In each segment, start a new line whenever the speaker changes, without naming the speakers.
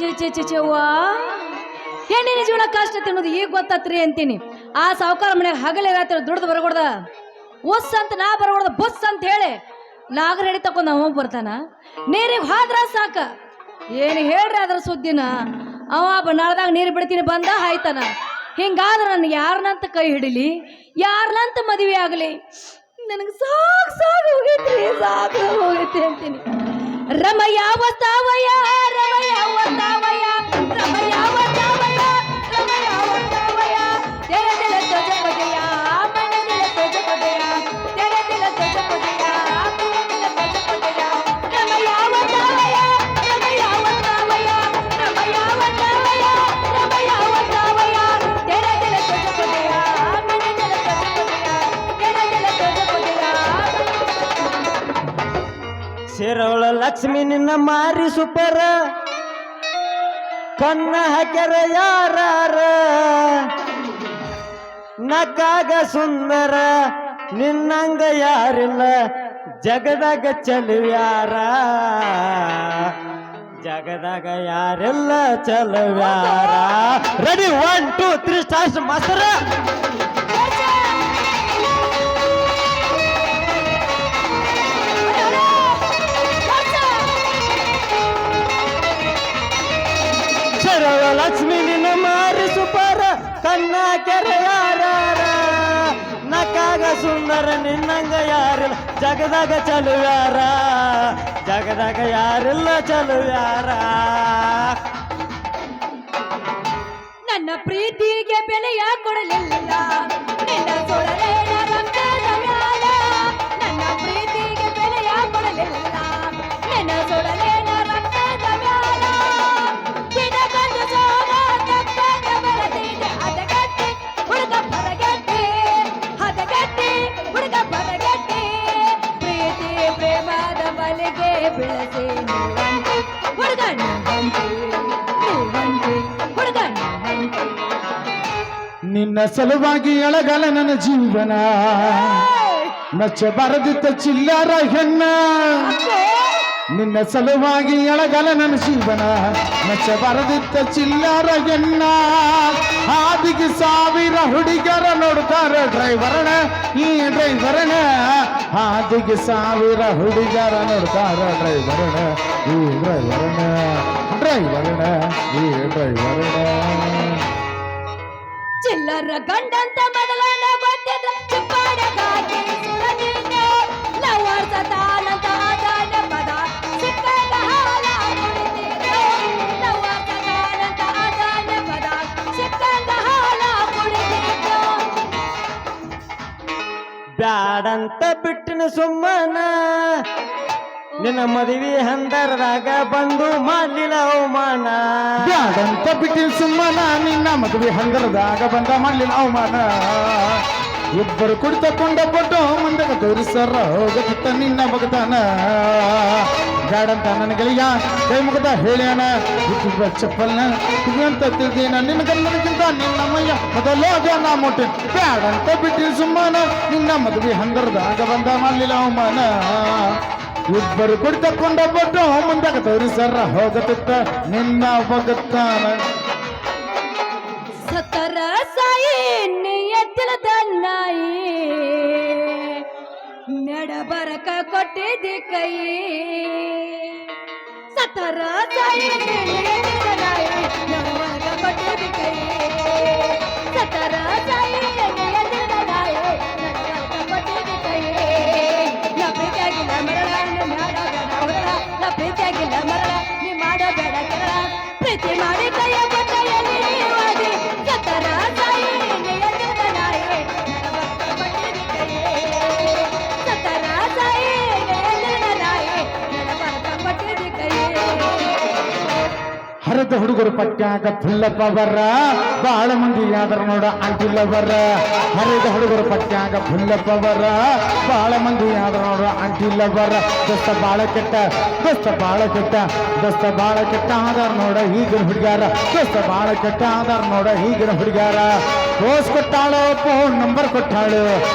ಚೇಚೇಚೇಚೇವ್ವ ಹೆಣ್ಣಿನ ಜೀವನ ಕಷ್ಟ ತಿನ್ನೋದು ಈಗ ಗೊತ್ತತ್ರಿ ಅಂತೀನಿ. ಆ ಸಾವುಕಾರ ಮನ್ಯಾಗ ಹಗಲೇ ರಾತ್ರಿ ದುಡ್ದು ಬರಗೊಡ್ದ ಉಸ್ ಅಂತ ನಾ ಬರಗೊಡ್ದ ಬುಸ್ ಅಂತ ಹೇಳಿ ನಾಗರ ಹಿಡಿ ತಕೊಂಡ್ ಅವ ಬರ್ತಾನ. ನೀರಿಗೆ ಹೋದ್ರ ಸಾಕ ಏನು ಹೇಳ್ರಿ ಅದ್ರ ಸುದ್ದಿನ. ಅವ ನಾಳ್ದಾಗ ನೀರು ಬಿಡ್ತೀನಿ ಬಂದ ಆಯ್ತಾನ. ಹಿಂಗಾದ್ರೆ ನನಗೆ ಯಾರನಂತ ಕೈ ಹಿಡಿಲಿ, ಯಾರನಂತ ಮದುವೆ ಆಗಲಿ, ನನಗೆ ಸಾಕು ಹೋಗೈತ್ರಿ, ಸಾಕು ಹೋಗೈತಿ ಅಂತೀನಿ. ರಮಯ್ಯ ವತಾವಯ ರಮಯ್ಯ ವತಾವಯ ರಮಯ್ಯ ವತಾವಯ ರಮಯ್ಯ ವತಾವಯ ತೆರೆ ದಿಲ ತುಜ ಬಗೆಯ ಮನೆ ದಿಲ ತುಜ ಬಗೆಯ ತೆರೆ ದಿಲ ತುಜ ಬಗೆಯ ಮನೆ ದಿಲ ತುಜ ಬಗೆಯ ರಮಯ್ಯ ವತಾವಯ ರಮಯ್ಯ ವತಾವಯ ರಮಯ್ಯ ವತಾವಯ ರಮಯ್ಯ ವತಾವಯ ತೆರೆ ದಿಲ ತುಜ ಬಗೆಯ ಮನೆ ದಿಲ ತುಜ ಬಗೆಯ ತೆರೆ ದಿಲ ತುಜ ಬಗೆಯ.
ಶಿರವಳ ಲಕ್ಷ್ಮಿ ನಿನ್ನ ಮಾರಿ ಸುಪರ ಕನ್ನ ಹಾಕ್ಯಾರ ಯಾರ ನಕ್ಕಾಗ ಸುಂದರ ನಿನ್ನಂಗ ಯಾರಿಲ್ಲ ಜಗದಾಗ ಚಲುವ್ಯಾರ ಜಗದಾಗ ಯಾರಿಲ್ಲ ಚಲುವ್ಯಾರ. ರೆಡಿ 1 2 3 ಸ್ಟಾರ್ಟ್ ಮಾಸ್ತರ. ಲಕ್ಷ್ಮಿ ನಿನ್ನ ಮಾರಿ ಸುಪರ ಕನ್ನ ಕೆರೆಯಾರ ನಕ್ಕಾಗ ಸುಂದರ ನಿನ್ನಂಗ ಯಾರಿಲ್ಲ ಜಗದಾಗ ಚಲುವ್ಯಾರ ಜಗದಾಗ ಯಾರಿಲ್ಲ ಚಲುವ್ಯಾರ.
ನನ್ನ ಪ್ರೀತಿಗೆ ಬೆಲೆಯ ಕೊಡಲಿಲ್ಲ ನಿನ್ನ ಸೊಡಲೇನ ರಕ್ತದ ಮ್ಯಾಲ. ನನ್ನ ಪ್ರೀತಿಗೆ ಬೆಲೆಯ ಕೊಡಲಿಲ್ಲ ನಿನ್ನ ಸೊಡಲೇನ ರಕ್ತದ ಮ್ಯಾಲ. ದಿನಗೊಂದು ಸೋಮ ತಕ್ಕಂಗ ಬರದಿದೆ ಹದಗಟ್ಟಿ ಹುಡುಗ ಬರಗಟ್ಟಿ ಹದಗಟ್ಟಿ ಹುಡುಗ ಬರಗಟ್ಟಿ. ಪ್ರೀತಿ ಪ್ರೇಮದ ಬಲೆಗೆ ಬೆಳೆಸಿ ನೀವಂಟಿ ಹುಡುಗ ನೀವಂಟಿ ನೀವಂಟಿ ಹುಡುಗ ನೀವಂಟಿ.
ನಿನ್ನ ಸಲುವಾಗಿ ಎಳಗಲ ನನ್ನ ಜೀವನ ನಚ್ಚ ಬರದಿತ್ತ ಚಿಲ್ಲರ ಹೆಣ್ಣ. ನಿನ್ನ ಸಲುವಾಗಿ ಎಳಗಲ ನನ್ನ ಜೀವನ ನಚ್ಚ ಬರದಿತ್ತ ಚಿಲ್ಲರ ಹೆಣ್ಣ. ಹಾದಿಗೆ 1000 ಹುಡುಗರ ನೋಡ್ತಾರ ಡ್ರೈವರನ ಈ ಡ್ರೈವರನ. ಹಾದಿಗೆ 1000 ಹುಡುಗರ ನೋಡ್ತಾರ ಡ್ರೈವರನ ಈ ಡ್ರೈವರನ ಡ್ರೈವರನ ಈ ಡ್ರೈವರನ.
ಚಿಲ್ಲರ ಗಂಡಂತ ಮೊದಲನ ಗೊತ್ತಿದ್ರ ಚಿಪ್ಪಾಡಗಾಗಿ ಸುರನಿಂದೆ ಲವರ್ ಸತಾನಂತ ಆದಾನ ಪದ ಸಿಕ್ಕಾಗ ಹಾಲ ಕುಡಿತಿದ್ದೆ. ಲವರ್ ಸತಾನಂತ ಆದಾನ ಪದ ಸಿಕ್ಕಾಗ ಹಾಲ ಕುಡಿತಿದ್ದೆ.
ಬ್ಯಾಡಂತ ಬಿಟ್ಟಿನ ಸುಮ್ಮನ ನಿನ್ನ ಮದುವೆ ಹಂದರದಾಗ ಬಂದು ಮಾಡಲಿಲ್ಲ ಅವಮಾನ.
ಬ್ಯಾಡಂತ ಬಿಟ್ಟಿನ ಸುಮ್ಮನ ನಿನ್ನ ಮದುವೆ ಹಂಗರದಾಗ ಬಂದ ಮಾಡಲಿಲ್ಲ ಅವಮಾನ. ಇಬ್ಬರು ಕುಡಿತಕೊಂಡ ಪಟ್ಟು ಮುಂದೆ ತೋರಿಸರ ಹೋಗತ್ತ ನಿನ್ನ ಮಗದಾನ. ಬ್ಯಾಡಂತ ನನ್ನ ಗೆಳೆಯ ಕೈ ಮುಗದ ಹೇಳ್ಯಾನ ಚಪ್ಪಲ್ನ ಅಂತ ತಿಳಿದೇನ ನಿನ್ನ ಗಂಡನಿಗಿಂತ ನಿನ್ನ ಮಯ್ಯ ಮೊದಲೋಗ ನಾ ಮುಟ್ಟಿ. ಬ್ಯಾಡಂತ ಬಿಟ್ಟಿನ ಸುಮ್ಮನ ನಿನ್ನ ಮದುವೆ ಹಂಗರದಾಗ ಬಂದ ಮಾಡಲಿಲ್ಲ ಅವಮಾನ. ಇಬ್ಬರು ಕುಡಿತಕೊಂಡ ಪಟ್ಟು ಮುಂದಾಗ ತೋರಿಸರ ಹೋಗತ್ತ ನಿನ್ನ ಮಗದಾನ.
ಸತ್ತರ ಸಾಯಿ ಎತ್ತಿಲದ ನಾಯಿ ನಡಬರಕ ಕೊಟ್ಟಿದ್ದಿ ಕೈ. ಸತ್ತರ ಸಾಯಿ ಎತ್ತಿಲದ ನಾಯಿ ನಡಬರಕ ಕೊಟ್ಟಿದ್ದಿ ಕೈ. ಸತ್ತರ ಸಾಯಿ ಎತ್ತಿಲದ ನಾಯಿ ನಡಬರಕ ಕೊಟ್ಟಿದ್ದಿ ಕೈ. ನಾ ಪ್ರೀತಿಯಾಗಿಲ್ಲ ಮರಳ ನೀ ಮಾಡೋ ಬೇಡ ಹೊರಳ. ನಾ ಪ್ರೀತಿಯಾಗಿಲ್ಲ ಮರಳ ನೀ ಮಾಡೋ ಬೇಡ ಕೆರಳ. ಪ್ರೀತಿ ಮಾಡಿ ಕೈಯ ಕೊಟ್ಟೆಯಲ್ಲಿ ವಾದಿ. ಸತ್ತರ ಸಾಯಿ ಎತ್ತಿಲದ ನಾಯಿ ನಡಬರಕ ಕೊಟ್ಟಿದ್ದಿ ಕೈ. ಸತ್ತರ ಸಾಯಿ ಎತ್ತಿಲದ ನಾಯಿ ನಡಬರಕ ಕೊಟ್ಟಿದ್ದಿ ಕೈ.
ಹರಿದ ಹುಡುಗರು ಪಟ್ಟ್ಯಾಗ ಫುಲ್ಲಪ್ಪವರ ಬಾಳ ಮಂದಿ ಯಾದ್ರ ನೋಡ ಅಂಟಿಲ್ಲವರ. ಹರಿದ ಹುಡುಗರು ಪಟ್ಟ್ಯಾಗ ಫುಲ್ಲಪ್ಪವರ ಬಾಳ ಮಂದಿ ಯಾದ್ರ ನೋಡ ಆಂಟಿ ಲವರ ದೋಸ್ತ ಬಾಳ ಕೆಟ್ಟ ದೋಸ್ತ ಬಾಳ ಕೆಟ್ಟ ದೋಸ್ತ ಬಾಳ ಕೆಟ್ಟ ಆಧಾರ ನೋಡ ಈಗಿನ ಹುಡುಗ್ಯಾರ ದೋಸ್ತ ಬಾಳ ಕೆಟ್ಟ ಆಧಾರ ನೋಡ ಈಗಿನ ಹುಡುಗ್ಯಾರ ಓಸ್ ಕೊಟ್ಟಾಳು ಫೋನ್ ನಂಬರ್ ಕೊಟ್ಟಾಳು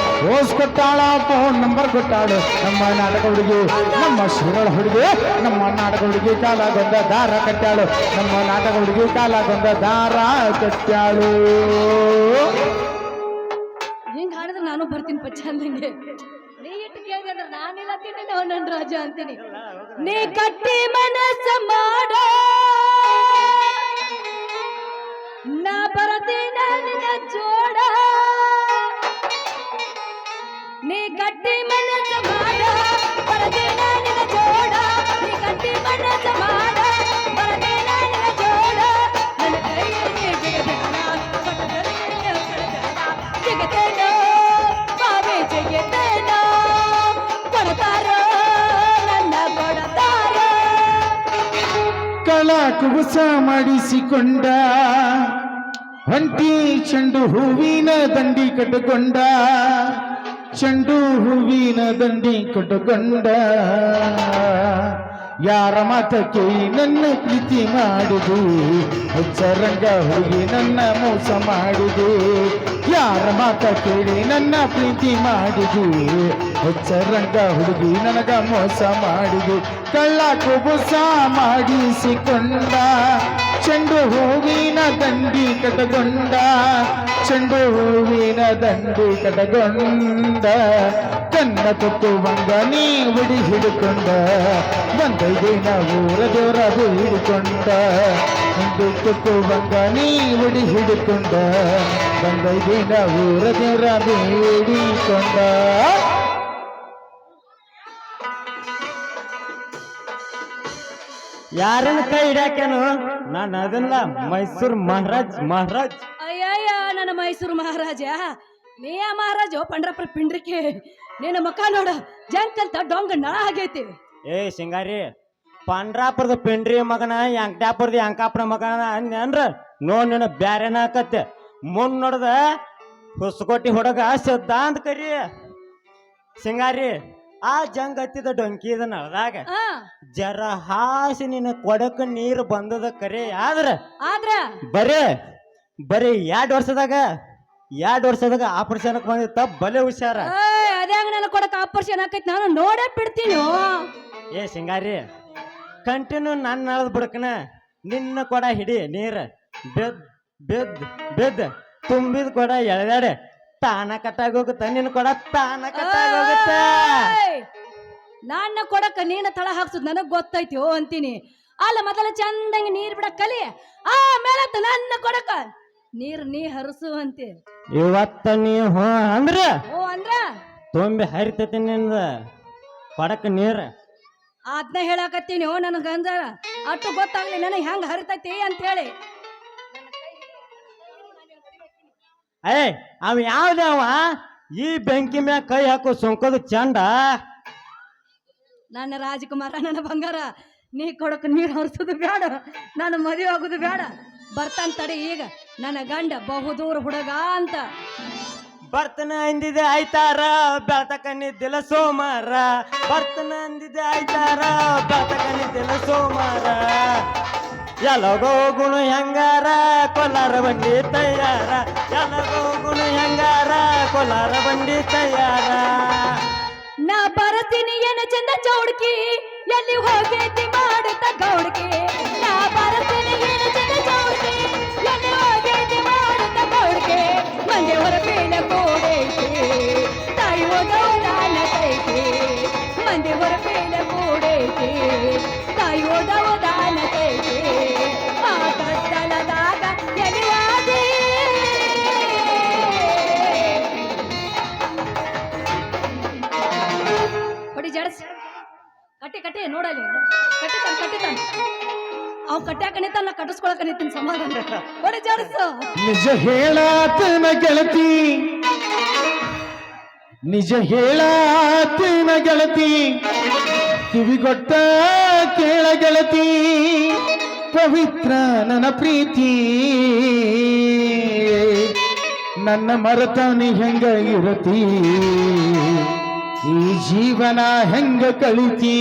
ಓಸ್ ಕೊಟ್ಟಾಳ ಫೋನ್ ನಂಬರ್ ಕೊಟ್ಟಾಳು ನಮ್ಮ ನಾಟಕ ಹುಡುಗಿ ನಮ್ಮ ಶಿರಳ ಹುಡುಗಿ ನಮ್ಮ ನಾಟಕ ಹುಡುಗಿ ಕಾಲಾಗೊಂದ ದಾರ ಕಟ್ಟಾಳು ನಮ್ಮ ನಾಟಕ ಹುಡುಗಿ ಕಾಲಾಗೊಂದ ದಾರ ಕಟ್ಟಾಳು.
ಹಿಂಗ್ ಹಾಡಿದ್ರೆ ನಾನು ಬರ್ತೀನಿ ಪಚ್ಚ ಅಂದಂಗೆ. ನೀ ಇಟ್ಟು ಕೇಳಿದೆ ಅಂದ್ರೆ ನಾನಿಲ್ಲ ತಿಂಡಿ ನನ್ನ ರಾಜ ಅಂತೀನಿ. ನೀ ಕಟ್ಟಿ ಮನಸ್ಸ ಮಾಡ ನಾ ಬರತೀನ ನಿನ್ನ ಜೋಡ. ನೀ ಕಟ್ಟಿ ಮನಸ್ಸ ಮಾಡ ಬರತೀನ ನಿನ್ನ ಜೋಡ. ನೀ ಕಟ್ಟಿ ಮನಸ್ಸ ಮಾಡ ಬರತೀನ ನಿನ್ನ ಜೋಡ. ನನ್ನ ಕೈಯಲ್ಲಿ ಜಿಗಬೇಡ ಜಿಗತೇನೋ ಬಾಬೆ ಜಿಗತೇನೋ ಕೊಡತಾರ ನನ್ನ ಕೊಡತಾರ.
ಕಳ ಕುಬುಸ ಮಾಡಿಸಿಕೊಂಡ ಹೊಂಟಿ ಚೆಂಡು ಹೂವಿನ ದಂಡಿ ಕಟ್ಟುಕೊಂಡ ಚೆಂಡು ಹೂವಿನ ದಂಡಿ ಕಟ್ಟುಕೊಂಡ. ಯಾರ ಮಾತ ಕೇಳಿ ನನ್ನ ಪ್ರೀತಿ ಮಾಡಿದು ಹುಚ್ಚರಂಗ ಹುಡುಗಿ ನನ್ನ ಮೋಸ ಮಾಡಿದೆ. ಯಾರ ಮಾತ ಕೇಳಿ ನನ್ನ ಪ್ರೀತಿ ಮಾಡಿದು ಹುಚ್ಚರಂಗ ಹುಡುಗಿ ನನಗ ಮೋಸ ಮಾಡಿದು. ಕಳ್ಳ ಕುಬುಸ ಮಾಡಿಸಿಕೊಂಡ ಚೆಂಡು ಹೂವಿನ ದಂಡಿ ಕಟಗೊಂಡ ಚೆಂಡು ಹೂವಿನ ದಂಡಿ ಕಟಗೊಂಡ. ಕನ್ನ ತುತ್ತುವಂಗ ನೀ ಉಡಿ ಹಿಡ್ಕೊಂಡ ಬಂದೈದಿನ ಊರ ದೇವರ ಹಿಡ್ಕೊಂಡ. ಒಂದು ತುತ್ತುವಂಗ ನೀ ಉಡಿ ಹಿಡ್ಕೊಂಡ ಬಂದೈದಿನ ಊರ ದೇವರ ಬೇಡಿಕೊಂಡ.
ಯಾರನ್ನ ಕೈ ಹಿಡ್ಯಾಕೇನು ನಾನು ಅದನ್ನ ಮೈಸೂರು ಮಹಾರಾಜ್.
ಅಯ್ಯಯ್ಯ ನನ್ನ ಮೈಸೂರು ಮಹಾರಾಜ. ನೀಯ ಮಹಾರಾಜು ಪಂಡ್ರಪುರ ಪಿಂಡ್ರಿಕೆ. ನಿನ್ನ ಮುಖ ನೋಡ ಜಂಕಂತ ಡೊಂಗ ನಳ ಆಗೈತಿ.
ಏ ಸಿಂಗಾರಿ ಪಂಡ್ರಾಪುರದ ಪಿಂಡ್ರಿ ಮಗನ ಅಂಕಟ್ಯಾಪುರದ ಅಂಕಾಪುರ ಮಗನ ಅಂದ್ರ ನೋಡ್ ನಿನ್ನ ಬ್ಯಾರೇನ ಹಾಕತ್ತೆ. ಮುಂದ್ ನೋಡ್ದ ಹೊಸಕೋಟಿ ಹುಡುಗ ಸಿದ್ಧಾಂತ ಕರಿ ಸಿಂಗಾರಿ. ಆ ಜಂಗ್ ಹತ್ತಿದ ಡೊಂಕಿ ಇದ ನಳದಾಗ ಜರ ಹಾಸಿ ನಿನ್ನ ಕೊಡಕ ನೀರು ಬಂದದ ಕರೆ. ಆದ್ರ ಬರೀ 2 ವರ್ಷದಾಗ ಆಪರೇಷನ್ ಬಂದಿತ್ತ ಬಲೆ ಹುಷಾರ.
ಅದ್ಯಾಂಗ ನನ್ನ ಕೊಡಕ ಆಪರೇಷನ್ ಆಕೈತಿ ನಾನು ನೋಡೇ ಬಿಡ್ತೀನಿ.
ಏ ಸಿಂಗಾರಿ ಕಂಟಿನ್ಯೂ ನನ್ನ ನಳದ್ ಬಿಡಕನ ನಿನ್ನ ಕೊಡ ಹಿಡಿ ನೀರ ಬೆದ್ ತುಂಬಿದ ಕೊಡ ಎಳೆದಾಡೆ ತಾನ ಕಟ್ಟಾಗೋಗುತ್ತ. ನಿನ್ನ ಕೊಡ ತಾನ ಕಟ್ಟಾಗೋಗುತ್ತ.
ನನ್ನ ಕೊಡಕ ನೀನ ತಳ ಹಾಕ್ಸುದ್ ನನಗ್ ಗೊತ್ತೈತಿ ಅಂತೀನಿ. ಅಲ್ಲ ಮೊದಲ ಚಂದಂಗೆ ನೀರ್ ಬಿಡ ಕಲಿ ಆಮೇಲೆ ನನ್ನ ಕೊಡಕ ನೀ ಹರಸು ಅಂತಿ.
ಇವತ್ತ ನೀ ಅಂದ್ರ ತುಂಬಿ ಹರಿತೈತಿ ನಿಂದ ಕೊಡಕ ನೀರ್.
ಅದನ್ನ ಹೇಳಾಕತ್ತೀನಿ ನನಗ ಅಂದ್ರ ಅಷ್ಟು ಗೊತ್ತಾಗ್ಲಿ ನನಗೆ ಹೆಂಗ ಹರಿತೈತಿ ಅಂತ ಹೇಳಿ.
ಅವ ಯಾವ್ದವ ಈ ಬೆಂಕಿ ಮ್ಯಾಗ ಕೈ ಹಾಕೋ ಸೊಂಕೋದು ಚಂಡ.
ನನ್ನ ರಾಜಕುಮಾರ ನನ್ನ ಬಂಗಾರ ನೀ ಕೊಡಕ ನೀರು ಹರಿಸೋದು ಬೇಡ, ನಾನು ಮದುವೆ ಆಗೋದು ಬೇಡ. ಬರ್ತಾನ ತಡಿ ಈಗ ನನ್ನ ಗಂಡ ಬಹುದೂರ ಹುಡುಗ ಅಂತ.
ಬರ್ತನ ಅಂದಿದೆ ಆಯ್ತಾರ ಬೆಳ್ತಕ ನಿದ್ದಿಲ್ಲ ಸೋಮಾರ. ಬರ್ತನ ಅಂದಿದೆ ಆಯ್ತಾರ ಬೆಳ್ತಕ ನಿದ್ದಿಲ್ಲ ಸೋಮಾರ. ಎಲ್ಲಗೋ ಗುಣ ಹೆಂಗಾರ ಕೊಲಾರ ಬಂಡಿ ತಯಾರ. ಎಲ್ಲಗೋ ಗುಣ ಹೆಂಗಾರ ಕೊಲಾರ ಬಂಡಿ ತಯಾರ.
ನಾ ಬರತೀನಿ ಏನ ಚಂದ ಚೌಡ್ಕಿ ಎಲ್ಲಿ ಹೋಗೈತಿ ಮಾಡುತ್ತ ಗೌಡ್ಕಿ. ನಾ ಬರತೀನಿ ಏನ ಚಂದ ಚೌಡ್ಕಿ ಎಲ್ಲಿ ಹೋಗೈತಿ ಮಾಡುತ್ತ ಗೌಡ್ಕಿ. ಮಂದೆ ಹೊರಬೇನ ಕೋಡೈತಿ ತಾಯಿ ಓದವದಾನ ಕೈತಿ. ಮಂದೆ ಹೊರಬೇನ ಕೋಡೈತಿ ತಾಯಿ ಓದವದಾನ ಕೈತಿ. ಆ ಕತ್ತಲದಾಗ ಎಲಿವಾದಿ ಹೊಡಿ ಜಡಸ್ ಕಟ್ಟಿ ನೋಡಲಿ ಕಟ್ಟಿತಾನ ಅವ್ ಕಟ್ಟ್ಯಾಕನಿತಾನ ಕಟ್ಟಿಸ್ಕೊಳಕನಿತಾನ ಸಮಾಧಾನ. ಹೊಡಿ ಜಡಸ್
ನಿಜ ಹೇಳಾತನ ಗೆಳತಿ ನಿಜ ಹೇಳಾತನ ಗೆಳತಿ ಕಿವಿಗೊಟ್ಟ ಕೇಳ ಗೆಳತಿ. ಪವಿತ್ರ ನನ್ನ ಪ್ರೀತಿ ನನ್ನ ಮರತಾನಿ ಹೆಂಗ ಇರತಿ. ಈ ಜೀವನ ಹೆಂಗ ಕಳಿತಿ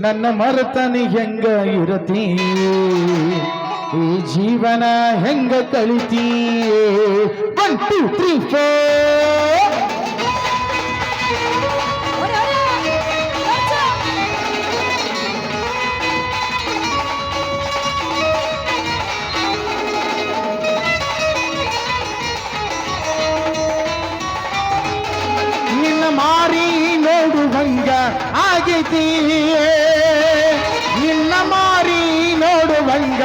ನನ್ನ ಮರತನಿ ಹೆಂಗ ಇರತಿ ಈ ಜೀವನ ಹೆಂಗ ಕಳಿತಿ 1 2 3 4 ನಿನ್ನ ಮಾರಿ ನೋಡುವಂಗ ಆಗೈತಿ ನಿನ್ನ ಮಾರಿ ನೋಡುವಂಗ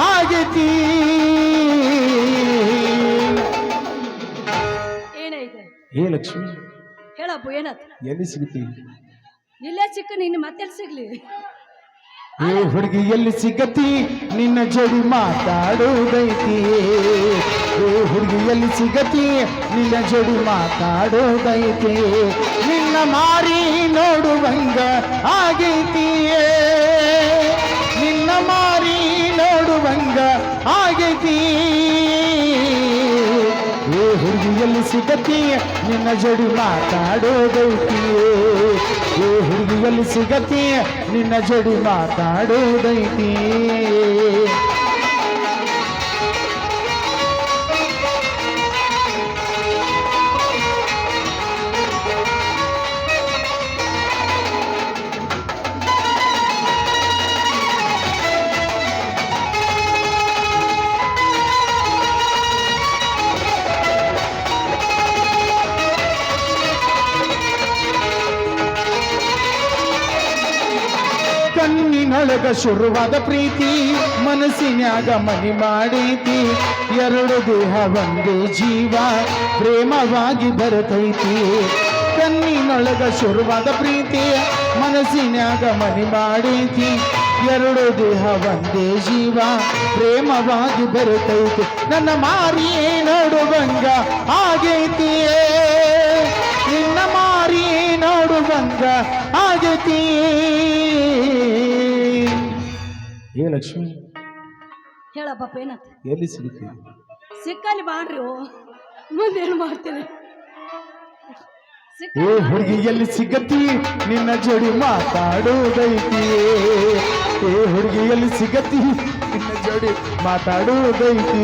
ಆಗೈತಿ
ಏನೈತೆ
ಏ ಲಕ್ಷ್ಮಿ
ಹೇಳಪ್ಪ ಏನತ್
ಎಲ್ಲಿ ಸಿಗ್ತಿ
ಇಲ್ಲೇ ಚಿಕ್ಕ ನಿನ್ನ ಮತ್ತೆ ಸಿಗ್ಲಿ
ಏ ಹುಡುಗಿ ಎಲ್ಲಿ ಸಿಗತಿ ನಿನ್ನ ಜೋಡಿ ಮಾತಾಡೋದೈತಿ ಏ ಹುಡುಗಿ ಎಲ್ಲಿ ಸಿಗತಿ ನಿನ್ನ ಜೋಡಿ ಮಾತಾಡೋದೈತಿ ನಿನ್ನ ಮಾರಿ ನೋಡುವಂಗ ಆಗೈತಿ ನಿನ್ನ ಮಾರಿ ನೋಡುವಂಗ ಆಗೈತಿ ಏ ಹುಡುಗಿ ಎಲ್ಲಿ ಸಿಗತಿ ನಿನ್ನ ಜೋಡಿ ಮಾತಾಡೋದೈತಿ ಏ ಹುಡುಗಿ ಎಲ್ಲಿ ಸಿಗತಿ ನಿನ್ನ ಜೋಡಿ ಮಾತಾಡೋದೈತಿ ಕಣ್ಣಿನೊಳಗ ಶುರುವಾದ ಪ್ರೀತಿ ಮನಸ್ಸಿನ್ಯಾಗ ಮನಿ ಮಾಡೈತಿ ಎರಡು ದೇಹ ಒಂದೇ ಜೀವ ಪ್ರೇಮವಾಗಿ ಬರತೈತಿ ಕಣ್ಣಿನೊಳಗ ಶುರುವಾದ ಪ್ರೀತಿ ಮನಸ್ಸಿನ್ಯಾಗ ಮನಿ ಮಾಡೈತಿ ಎರಡು ದೇಹ ಒಂದೇ ಜೀವ ಪ್ರೇಮವಾಗಿ ಬರತೈತಿ ನನ್ನ ಮಾರಿ ನೋಡುವಂಗ ಆಗೈತಿ ನಿನ್ನ ಮಾರಿ ನೋಡುವಂಗ ಆಗೈತಿ ಏ ಲಕ್ಷ್ಮಿ
ಹೇಳಪ್ಪ ಏನತ್
ಎಲ್ಲಿ ಸಿಗುತ್ತೆ
ಸಿಕ್ಕಲ್ಲಿ ಮಾಡ್ರಿ ಮುಂದೇನು ಮಾಡ್ತೀರಿ
ಏ ಹುಡುಗಿ ಎಲ್ಲಿ ಸಿಗತಿ ನಿನ್ನ ಜೋಡಿ ಮಾತಾಡೋದೈತಿ ಏ ಹುಡುಗಿ ಎಲ್ಲಿ ಸಿಗತಿ ನಿನ್ನ ಜೋಡಿ ಮಾತಾಡೋದೈತಿ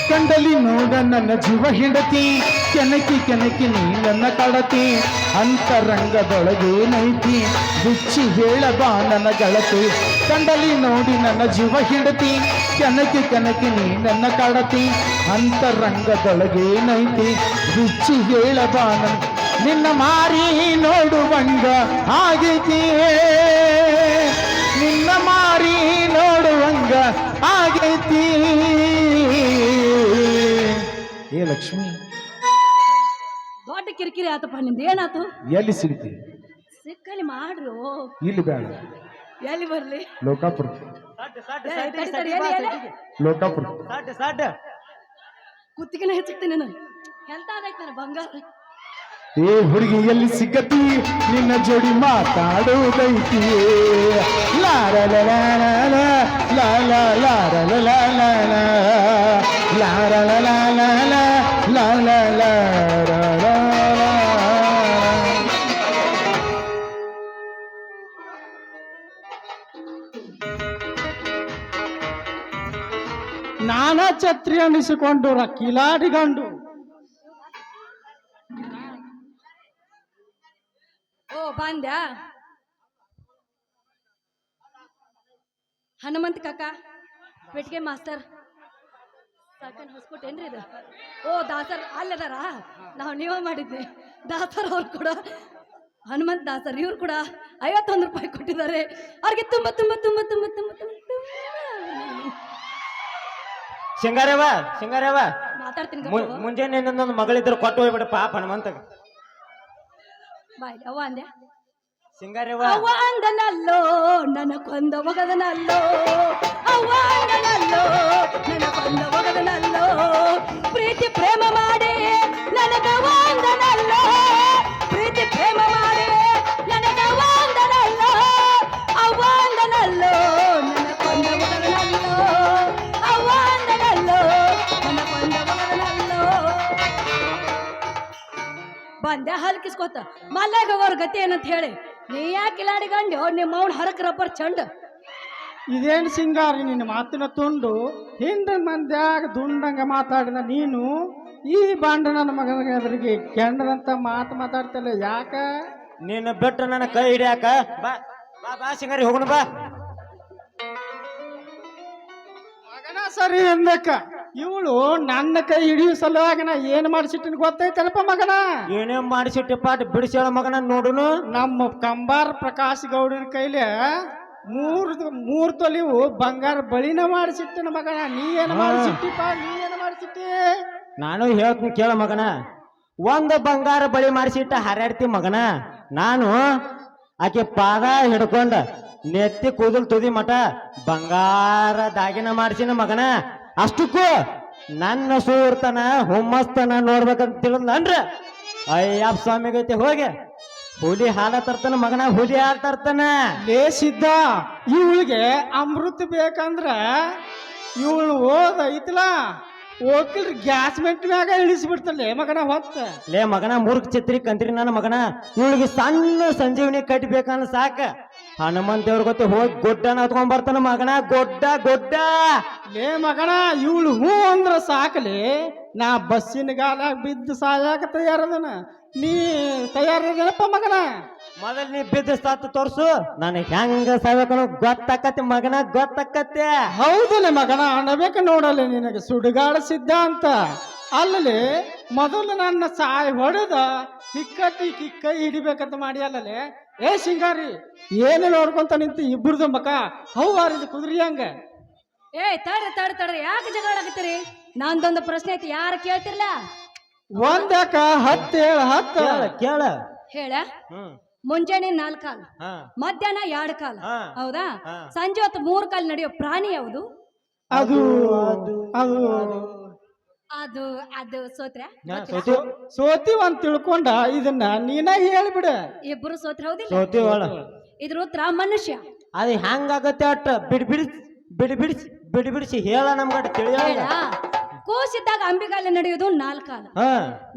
ಕಂಡಲಿ ನೋಡ ನನ್ನ ಜೀವ ಹಿಡತಿ ಕೆನಕಿ ಕೆನಕಿ ನೀ ನನ್ನ ಕಡತಿ ಅಂತರಂಗದೊಳಗೇನೈತಿ ಬಿಚ್ಚಿ ಹೇಳಬಾ ನನ್ನ ಗೆಳತಿ ಕಂಡಲಿ ನೋಡಿ ನನ್ನ ಜೀವ ಹಿಡತಿ ಕೆನಕಿ ಕೆನಕಿ ನೀ ನನ್ನ ಕಡತಿ ಅಂತರಂಗದೊಳಗೇನೈತಿ ಬಿಚ್ಚಿ ಹೇಳಬಾ ನಿನ್ನ ಮಾರಿ ನೋಡುವಂಗ ಆಗೈತಿ ನಿನ್ನ ಮಾರಿ ನೋಡುವಂಗ ಆಗೈತಿ ಏ ಲಕ್ಷ್ಮಿ
ದೊಡ್ಡ ಕಿರಿಕಿರಿ ಆತಪ್ಪ ನಿಮ್ದು ಏನಾತು
ಎಲ್ಲಿ ಸಿಗ್ತಿ
ಸಿಕ್ಕಲ್ಲಿ ಮಾಡ್ರು
ಇಲ್ಲಿ ಬೇಡ
ಎಲ್ಲಿ ಬರ್ಲಿ
ಲೋಕಾಪುರ
ತಡಿ, ತಡಿ, ಎಲ್ಲಿ?
ಲೋಕಾಪುರ
ಕುತ್ತಿಗೆನ ಹೆಚ್ಚಿಕ್ತೀನಿ ನಾನು ಎಂತ ಅದೈತೆ ನನ್ನ ಬಂಗಾರ
ಏ ಹುಡುಗಿ ಎಲ್ಲಿ ಸಿಗತಿ ನಿನ್ನ ಜೋಡಿ ಮಾತಾಡೋದೈತಿ ಲಾರಲಲಾಲ ನಾನಾ ಛತ್ರಿ ಅನಿಸಿಕೊಂಡು ಕಿಲಾಡಿಗಂಡು
ಓ ಬಂದ್ಯಾ ಹನುಮಂತ ಕಾಕ ಪೆಟ್ಟಿಗೆ ಮಾಸ್ತರ್ ಸಾಕನ್ ಹೊಸ್ಕೊಟ್ಟೇನ್ರಿ ಇದು ಓ ದಾಸರ್ ಅಲ್ಲದಾರ ನಾವು ನೀವ ಮಾಡಿದ್ವಿ ದಾಸರ್ ಅವ್ರು ಕೂಡ ಹನುಮಂತ ದಾಸರ್ ಇವ್ರು ಕೂಡ 51 ರೂಪಾಯಿ ಕೊಟ್ಟಿದ್ದಾರೆ ಅವ್ರಿಗೆ ತುಂಬ ತುಂಬ ತುಂಬ ತುಂಬ ತುಂಬ ತುಂಬ
ಸಿಂಗಾರವ
ಮಾತಾಡ್ತೀನಿ
ಮುಂಜಾನೆ ನಿನ್ನೊಂದು ಮಗಳಿದ್ರು ಕೊಟ್ಟು ಹೋಗ್ಬಿಡ ಪಾಪ ಹನುಮಂತ
ಬಾಯ್ ಅವ್ವ ಅಂದ್ಯಾ
ಸಿಂಗಾರಿವ
ಅವ್ವ ಅಂದನಲ್ಲೋ ನನ್ನ ಕೊಂದ ಒಗದನಲ್ಲೋ ಅವ್ವ ಅಂದನಲ್ಲೋ ನನ್ನ ಕೊಂದ ಒಗದನಲ್ಲೋ ಪ್ರೀತಿ ಪ್ರೇಮ ಮಾಡಿ ನನಗ ಅಂದನಲ್ಲೋ ಪ್ರೀತಿ ಪ್ರೇಮ ಮಾಡಿ ನನಗ ಅಂದನಲ್ಲೋ ಅವ್ವ ಅಂದನಲ್ಲೋ ನನ್ನ ಕೊಂದ ಒಗದನಲ್ಲೋ ಅವ್ವ ಅಂದನಲ್ಲೋ ನನ್ನ ಕೊಂದ ಒಗದನಲ್ಲೋ ಬಂದೆ ಹಲ್ಕಿಸ್ಕೋತ ಮಲ್ಯಾಗ ಹೋಗೋರ್ ಗತಿ ಏನಂತ ಹೇಳಿ ನೀ ಯಾಕೆ ಕಿಲಾಡಿ ಗಂಡು ನಿಮ್ಮ ಅವ್ನ ಹರಕ್ ರಬ್ಬರ್ ಚಂಡ್
ಇದೇನು ಸಿಂಗಾರಿ ನಿನ್ನ ಮಾತಿನ ತುಂಡು ಹಿಂದ ಮಂದ್ಯಾಗ ದುಂಡಂಗ ಮಾತಾಡಿದ ನೀನು ಈ ಬಾಂಡ ನನ್ನ ಮಗನಿಗೆ ಅದ್ರಿಗೆ ಕೆಂಡದಂತ ಮಾತಾಡ್ತಲ್ಲ ಯಾಕ
ನೀನು ಬಿಟ್ಟು ನನ್ನ ಕೈ ಹಿಡಿಯಾಕ ಬಾ ಬಾ ಬಾ ಸಿಂಗಾರಿ ಹೋಗೋಣ ಬಾ
ಮಗನ ಸರಿ ಅಂದಕ್ಕ ಇವಳು ನನ್ನ ಕೈ ಹಿಡಿಯೋ ಸಲುವಾಗಿ ನಾ ಏನ್ ಮಾಡಿಸಿಟ್ಟಿನ ಗೊತ್ತೈತಲ್ಲಪ್ಪ ಮಗನ
ಏನೇ ಮಾಡಿಸಿಟ್ಟಿ ಪಾಟ್ ಬಿಡಿಸೇಳ ಮಗನ ನೋಡುನು
ನಮ್ಮ ಕಂಬಾರ ಪ್ರಕಾಶ್ ಗೌಡನ ಕೈಲಿ ಮೂರ್ ತೊಲಿವು ಬಂಗಾರ ಬಳಿನ ಮಾಡಿಸಿಟ್ಟಿನ ಮಗನ ನೀ ಏನ್ ಮಾಡಿಸಿಟ್ಟಿಪ್ಪ ನೀ ಏನ್ ಮಾಡಿಸಿಟ್ಟಿ
ನಾನು ಹೇಳ್ತೀನಿ ಕೇಳ ಮಗನ ಒಂದು ಬಂಗಾರ ಬಳಿ ಮಾಡಿಸಿಟ್ಟ ಹಾರಾಡ್ತಿ ಮಗನ ನಾನು ಆಕೆ ಪಾದ ಹಿಡ್ಕೊಂಡ ನೆತ್ತಿ ಕೂದಲು ತುದಿ ಮಠ ಬಂಗಾರ ದಾಗಿನ ಮಾಡಿಸಿನ ಮಗನ ಅಷ್ಟಕ್ಕೂ ನನ್ನ ಸೂರ್ತನ ಹುಮ್ಮಸ್ತನ ನೋಡ್ಬೇಕಂತ ತಿಳಿದ್ಲನ್ರ ಅಯ್ಯಪ್ಪ ಸ್ವಾಮಿಗೈತೆ ಹೋಗಿ ಹುಲಿ ಹಾಲ ತರ್ತಾನ ಮಗನ ಹುಲಿ ಹಾಲು ತರ್ತಾನ
ಲೇಸಿದ್ದ ಇವಳಿಗೆ ಅಮೃತ ಬೇಕಂದ್ರ ಇವಳು ಓದ ಐತಲ ಓಕಿಲ್ರಿ ಗ್ಯಾಸ್ ಮೆಂಟ್ ಮ್ಯಾಗ ಇಳಿಸ್ಬಿಡ್ತಲ್ಲ ಮಗನ ಹೊತ್ತ
ಲೇ ಮಗನ ಮೂರ್ಖ ಚಿತ್ರಿ ಕಂತ್ರಿ ನನ್ನ ಮಗನ ಇವಳಿಗೆ ಸಣ್ಣ ಸಂಜೀವನಿ ಕಟ್ಬೇಕನ್ನ ಸಾಕ ಹನುಮಂತ ದೇವ್ರ ಗೊತ್ತ ಹೋಗಿ ಗೊಡ್ಡನ ಹತ್ಕೊಂಡ್ ಬರ್ತಾನ ಮಗನ ಗೊಡ್ಡ ಗೊಡ್ಡ
ಲೇ ಮಗನ ಇವಳು ಹೂ ಅಂದ್ರ ಸಾಕಲಿ ನಾ ಬಸ್ಸಿನ ಗಾಲಾಗ ಬಿದ್ದು ಸಾಯಾಕ ತಯಾರದನ ನೀ ತಯಾರದನಪ್ಪ ಮಗನ
ಮೊದಲ್ ನೀ ಬಿದ್ದ ಸಾತ್ ತೋರ್ಸು ನನಗೆ ಹೆಂಗ ಸಾಯ್ಬೇಕನ್ನೋ ಗೊತ್ತಾಕತಿ ಮಗನ ಗೊತ್ತಾಕತ್ತೆ
ಹೌದಲ್ಲ ಮಗನ ಅನ್ನಬೇಕು ನೋಡಲ್ಲ ನಿನಗೆ ಸುಡುಗಾಡ ಸಿದ್ಧ ಅಂತ ಅಲ್ಲಲ್ಲಿ ಮೊದಲು ನನ್ನ ಸಾಯ್ ಹೊಡೆದ ಹಿಕ್ಕಟ್ಟಿ ಕೈ ಹಿಡಿಬೇಕಂತ ಮಾಡಿ ಅಲ್ಲಲೆ ಏ ಸಿಂಗಾರಿ ಏನು ನೋಡ್ಕೊಂತ ನಿಂತು ಇಬ್ಬರದು ಮಕ ಹೌವಾರಿದ ಕುದುರಿ ಹಂಗ
ಏ ತಡ್ರಿ ಯಾಕೆ ಜಗಳ ಆಗತ್ತೀರಿ ನಂದೊಂದು ಪ್ರಶ್ನೆ ಐತಿ ಯಾರು ಕೇಳ್ತಿರ್ಲ
ಒಂದ್ಯಾಕ ಹತ್ತು ಹೇಳ ಹತ್ತು
ಕೇಳ
ಹೇಳ
ಹ್ಮ್
ಮುಂಜಾನೆ 4 ಕಾಲ್
ಹಾ
ಮಧ್ಯಾಹ್ನ 2 ಕಾಲ್
ಹಾ.
ಹೌದಾ
ಹಾ.
ಸಂಜೆ ಹೊತ್ತು 3 ಕಾಲ್ ನಡೆಯೋ ಪ್ರಾಣಿ ಯಾವುದು
ಅದು ಅದು
ಅದು ಅದು ಸೋತ್ರ
ಸೋತಿ ಅಂತ ತಿಳ್ಕೊಂಡ ಇದನ್ನ ನೀನ ಹೇಳ್ಬಿಡ
ಇಬ್ರು ಸೋತ್ರ ಹೌದಿಲ್ಲ
ಸೋತಿ ಒಳ
ಇದ್ರ ಉತ್ತರ ಮನುಷ್ಯ
ಅದು ಹೆಂಗಾಗತ್ತೆ ಅಟ್ಟ ಬಿಡಿಸಿ ಹೇಳ ನಮ್ಗಟ್ಟ ತಿಳಿಯ
ಹೇಳ ಕೂಸಿದ್ದಾಗ ಅಂಬಿಗಾಲ ನಡೆಯೋದು 4 ಕಾಲ
ಹಾ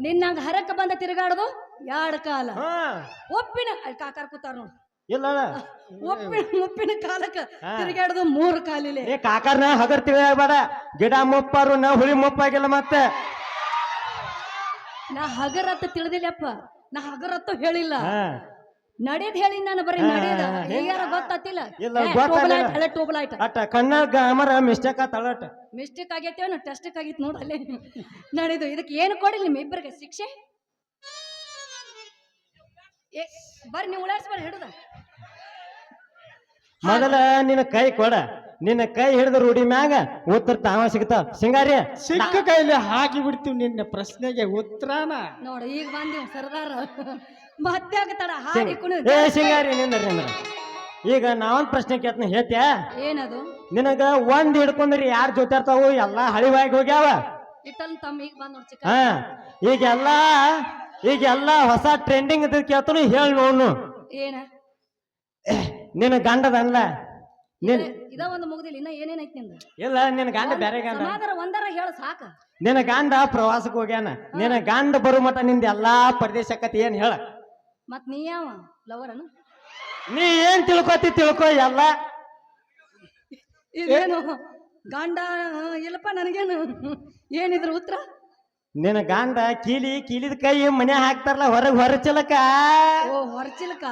ನಿನ್ನಂಗ ಹರಕ ಬಂದ ತಿರುಗಾಡೋದು 2 ಕಾಲ
ಹಾ
ಒಪ್ಪಿನ ಕಾಕಾರ ಕೂತಾರ ನೋಡು
ಇಲ್ಲ
ಮುಪ್ಪಿನ ಕಾಲಕ್ಕ ತಿರುಗಾಡೋದು 3 ಕಾಲಿಲೆ
ಏ ಕಾಕರ್ನ ಹಗರ್ ತಿಳಿಯಬೇಡ ಗಿಡ ಮುಪ್ಪಾರು ನಾ ಹುಳಿ ಮುಪ್ಪಾಗಿಲ್ಲ ಮತ್ತೆ
ನಾ ಹಗರತ್ತ ತಿಳಿದಿಲ್ಲಪ್ಪ ನಾ ಹಗರತ್ತು ಹೇಳಿಲ್ಲ
ಹಾ
ನಡೆದ್ ಹೇಳಿ ನಾನು ಬರೀ ನಡೆಯದ ಹೇಗಾರ ಗೊತ್ತಾತಿಲ್ಲ
ಇಲ್ಲ, ಗೊತ್ತಾಗ್ಲಿಲ್ಲ.
ಹಳೆ ಟೋಬಲ್
ಅಟ್ಟ ಕಣ್ಣಾಗ ಅಮರ ಮಿಸ್ಟೇಕ್ ಆತಳಟ
ಮಿಸ್ಟೇಕ್ ಆಗೈತೆ ಟೆಸ್ಟಿಕ್ ಆಗಿತ್ತು ನೋಡ ಅಲ್ಲಿ ನಡೆದು ಇದಕ್ಕೆ ಏನು ಕೊಡಿಲ್ಲ ನಿಮ್ಮ ಇಬ್ಬರಿಗೆ ಶಿಕ್ಷೆ ಏ ಬರ್ರಿ ನೀವು ಉಳಾಡ್ಸ್ಬಾರ ಹಿಡುದ
ಮೊದಲ ನಿನ್ನ ಕೈ ಕೊಡ ನಿನ್ನ ಕೈ ಹಿಡಿದ ರೂಢಿ ಮ್ಯಾಗ ಉತ್ತರ ತಾವ ಸಿಗ್ತಾವ ಸಿಂಗಾರಿ
ಸಿಕ್ಕ ಕೈಲಿ ಹಾಕಿ ಬಿಡ್ತೀವಿ ನಿನ್ನ ಪ್ರಶ್ನೆಗೆ ಉತ್ತರಾನ
ನೋಡ ಈಗ ಬಂದಿವ್ ಸರ್ದಾರ ಮತ್ತೆ ಆಗತ್ತಡ ಹಾಡಿ ಕುಣ
ಏ ಸಿಂಗಾರಿ ನಿಂದ್ರಿ ಈಗ ನಾವೊಂದ್ ಪ್ರಶ್ನೆ ಕೇಳ್ತೀನಿ ಹೇಳ್ತ್ಯಾ
ಏನದು
ನಿನಗ ಒಂದ್ ಹಿಡ್ಕೊಂಡ್ರಿ ಯಾರ್ ಜೊತೆ ಇರ್ತಾವು ಎಲ್ಲಾ ಹಳಿವಾಗಿ ಹೋಗ್ಯಾವ
ಇಟ್ಟಲ್ ತಮ್ಮ ಈಗ ಬಂದ್ ನೋಡ್ ಚಿಕ್ಕ
ಹಾ ಈಗೆಲ್ಲಾ ಹೊಸ ಟ್ರೆಂಡಿಂಗ್ ಇದ್ ಕೇಳ್ತಾನು ಹೇಳಿ ನೋಡ್ನು
ಏನ
ನಿನ್ನ ಗಂಡದಲ್ಲ ನಿನ್
ಇದ ಒಂದು ಮುಗ್ದಿಲ್ಲ ಇನ್ನ ಏನೇನೈತಿ ನಿಂದ
ಇಲ್ಲ ನಿನ್ನ ಗಂಡ ಬೇರೆ ಗಂಡ
ಸಮಾಧಾನ ಒಂದರ ಹೇಳ ಸಾಕ
ನಿನ್ನ ಗಂಡ ಪ್ರವಾಸಕ್ಕೆ ಹೋಗ್ಯಾನ ನಿನ್ನ ಗಂಡ ಬರು ಮಟ ನಿಂದ ಎಲ್ಲಾ ಪ್ರದೇಶಕ್ಕತಿ ಏನ್ ಹೇಳ
ಮತ್ ನೀ ಯಾವ ಲವರನು
ನೀ ಏನ್ ತಿಳ್ಕೊ ಎಲ್ಲ
ಇದೇನು ಗಂಡ ಇಲ್ಲಪ್ಪ ನನಗೇನು ಏನಿದ್ರು ಉತ್ತರ
ನಿನ್ನ ಗಂಡ ಕೀಲಿದ ಕೈ ಮನೆ ಹಾಕ್ತಾರಲ್ಲ ಹೊರ ಚಲಕ
ಓ ಹೊರಚಿಲ್ಕ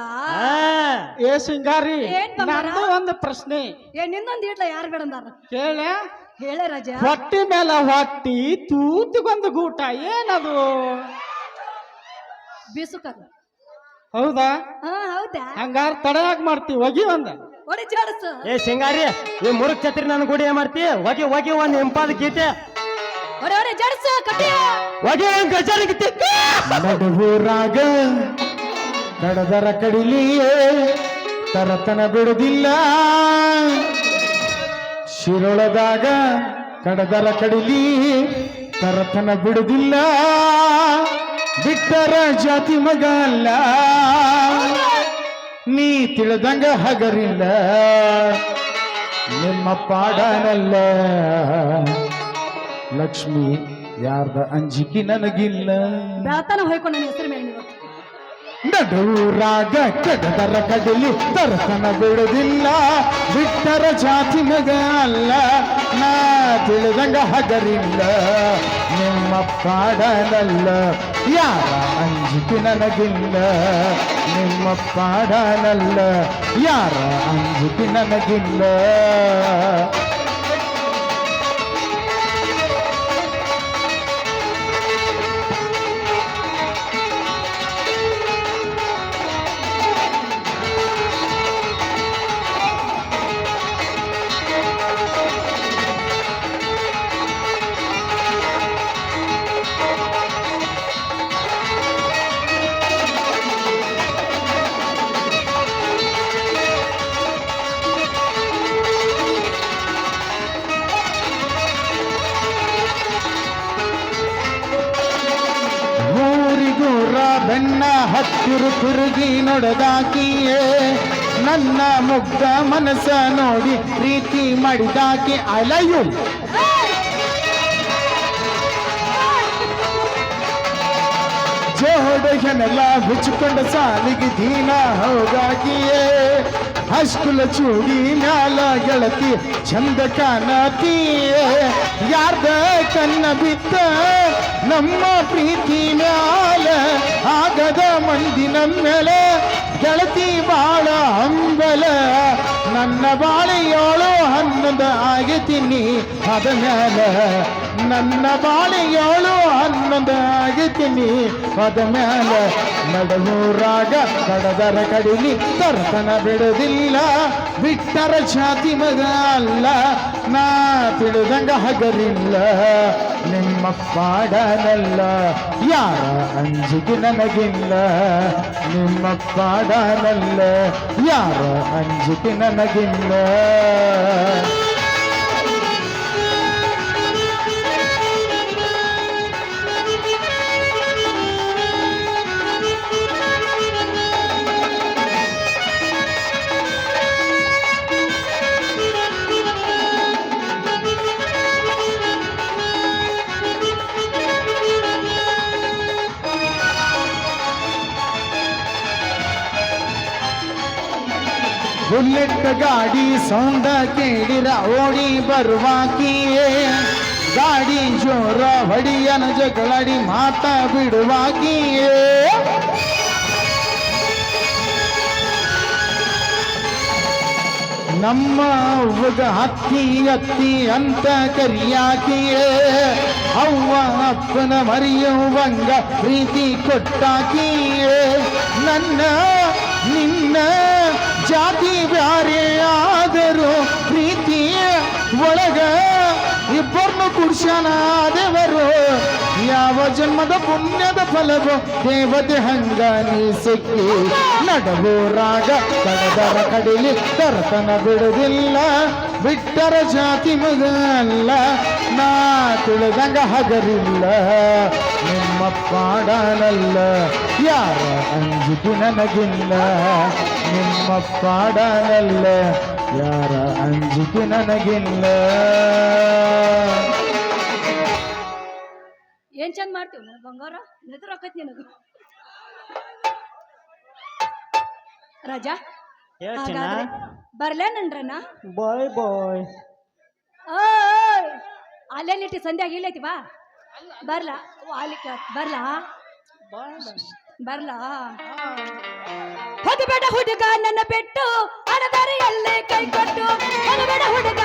ಏ ಸಿಂಗಾರಿ
ಏನ್ ಬಂಗಾರ?
ನಂದು ಒಂದು ಪ್ರಶ್ನೆ
ಏ ನಿನ್ನೊಂದು ಇಡ್ಲ ಯಾರು ಬೇಡಂದಾರ
ಕೇಳ
ಹೇಳೇ ರಾಜ
ಹೊಟ್ಟಿ ಮೇಲೆ ಹೊಟ್ಟಿ ತೂತಿಗೊಂದು ಗೂಟ ಏನದು
ಬೀಸುಕದು
ಹೌದಾ
ಹಾ ಹೌದಾ
ಹಂಗಾರ ತಡೆಯಾಗ ಮಾಡ್ತೀವಿ ಒಗಿ ಒಂದ
ಒಡಿ ಜಾಡಸ
ಏ ಸಿಂಗಾರಿ ಈ ಮುರುಕ್ ಛತ್ರಿ ನನ್ ಗುಡಿ ಏನ್ ಮಾಡ್ತಿ ಹೋಗಿ ಒಂದ್ ಇಂಪಾದ ಗೀತೆ
ಒಡೆ ಜಾಡಸ ಕಟ್ಟಿಯ
ಹೋಗಿ ಒಂದ್ ಗಜಾರ ಗೀತೆ
ನಡುವೂರಾಗ ಕಡದರ ಕಡಿಲಿಯೇ ತರತನ ಬಿಡುದಿಲ್ಲ ಶಿರೊಳದಾಗ ಕಡದರ ಕಡಿಲಿ ತರತನ ಬಿಡುದಿಲ್ಲ ಬಿಟ್ಟರ ಜಾತಿ ಮಗ ಅಲ್ಲ ನೀ ತಿಳಿದಂಗ ಹಗರಿಲ್ಲ ನಿಮ್ಮ ಪಾಡನಲ್ಲ ಲಕ್ಷ್ಮಿ ಯಾರ್ದ ಅಂಜಿಕೆ ನನಗಿಲ್ಲ
ಬೆಳತನ ಹೋಯ್ಕೊಂಡು ನನ್ನ ಹೆಸರು ಮೇಲೆ ನೀವು
ನಡುರಾಗ ಕಡದರ ಕಡಲಿ ತರತನ ಬಿಡುದಿಲ್ಲ ಬಿಟ್ಟರ ಜಾತಿ ಮಗ ಅಲ್ಲ ನಾ ತಿಳಿದಂಗ ಹಗರಿಲ್ಲ ನಿಮ್ಮ ಪಾಡನಲ್ಲ ಯಾರ ಅಂಜಿಕೆ ನನಗಿಲ್ಲ ನಿಮ್ಮ ಪಾಡನಲ್ಲ ಯಾರ ಅಂಜಿಕೆ ನನಗಿಲ್ಲ ಬೆನ್ನ ಹತ್ತಿರು ತಿರುಗಿ ನೋಡದಾಕಿಯೇ ನನ್ನ ಮುಗ್ಧ ಮನಸ್ಸ ನೋಡಿ ಪ್ರೀತಿ ಮಾಡಿದಾಕಿ ಅಲಯು ಜೋಡನೆಲ್ಲ ಬಿಚ್ಚಿಕೊಂಡ ಸಾಲಿಗೆ ದೀನ ಹೋಗಾಕಿಯೇ ಹಸ್ಕುಲ ಚೂಡಿ ಮ್ಯಾಲ ಗೆಳತಿ ಚಂದ ಕಾಣತಿಯೇ ಯಾರ್ದ ಕನ್ನ ಬಿದ್ದ ನಮ್ಮ ಪ್ರೀತಿ ಮ್ಯಾಲ ಆಗದ ಮಂದಿ ನಮ್ಮೆಲೆ ಗೆಳತಿ ಬಾಳ ಹಂಬಲ ನನ್ನ ಬಾಳೆಯೋಳು ಹನ್ನೊಂದು ಆಗಿತೀನಿ ಅದ ಮ್ಯಾಲ ನನ್ನ ಬಾಳೆಯೋಳು ಹನ್ನೊಂದು ಆಗಿತೀನಿ ಅದ ಮ್ಯಾಲ ನಡುವೂರಾಗ ಕಡದರ ಕಡಿಲಿ ತರ್ತನ ಬಿಡುದಿಲ್ಲ ಬಿಟ್ಟರ ಜಾತಿ ಮಗ ಅಲ್ಲ ನಾ ತಿಳಿದಂಗ ಹಗರಿಲ್ಲ ನಿಮ್ಮ ಪಾಡನಲ್ಲ ಯಾರ ಅಂಜಿಕೆ ನನಗಿಲ್ಲ ನಿಮ್ಮ ಪಾಡನಲ್ಲ ಯಾರ ಅಂಜಿಕೆ ನನಗಿಲ್ಲ ಬುಲೆಟ್ ಗಾಡಿ ಸೌಂಡ ಕೇಳಿರ ಓಡಿ ಬರುವಾಕಿಯೇ ಗಾಡಿ ಜೋರ ಹೊಡಿಯನ ಜಗಳಾಡಿ ಮಾತಾ ಬಿಡುವಾಕಿಯೇ ನಮ್ಮ ಅವ್ವಗ ಹತ್ತಿ ಅತ್ತಿ ಅಂತ ಕರಿಯಾಕಿಯೇ ಅವ್ವ ಅಪ್ಪನ ಮರಿಯುವಂಗ ಪ್ರೀತಿ ಕೊಟ್ಟಾಕಿಯೇ ನನ್ನ ನಿನ್ನ ಜಾತಿ ಬ್ಯಾರೆ ಆದರೂ ಪ್ರೀತಿಯ ಒಳಗ ಇಬ್ಬರನ್ನು ಕುಡ್ಸ್ಯಾನ ದೇವರು ಯಾವ ಜನ್ಮದ ಪುಣ್ಯದ ಫಲವೋ ದೇವತೆ ಹಂಗ ನೀ ಸಿಕ್ಕಿ ನಡವೂರಾಗ ಕಡದರ ಕಡಿಲಿ ತರ್ತನ ಬಿಡುದಿಲ್ಲ ಬಿಟ್ಟರ ಜಾತಿ ಮಗ ಅಲ್ಲ ನಾ ತಿಳಿದಂಗ ಹಗರಿಲ್ಲ ನಿಮ್ಮ ಪಾಡನಲ್ಲ ಯಾರ ಅಂಜಿಕೆ ನನಗಿಲ್ಲ ನಿಮ್ಮ ಪಾಡನಲ್ಲ ಯಾರ ಅಂಜಿಕೆ ನನಗಿಲ್ಲ
ಏನ್ ಚಂದ ಮಾಡ್ತೀವಿ ನನ್ನ ಬಂಗಾರ ನೆದರಾಕೈತಿ ನಿನಗ ರಾಜಾ
ಹೇಳ್ತೀನ
ಬರ್ಲೇನನ್ರಣ್ಣ
ಬಾಯ್ ಬಾಯ್
ಅಲ್ಲೇ ನಿಟ್ಟಿ ಸಂಧ್ಯಾಗ ಇಲ್ಲೈತಿ ಬಾ ಬರ್ಲಾ ಬರ್ಲಾ ಬರ್ಲಾ ಹೊದಬೇಡ ಹುಡುಗ ನನ್ನ ಬೆಟ್ಟು ಹಣದಾರಿಯಲ್ಲೇ ಕೈ ಕೊಟ್ಟು ಹೊದಬೇಡ ಹುಡುಗ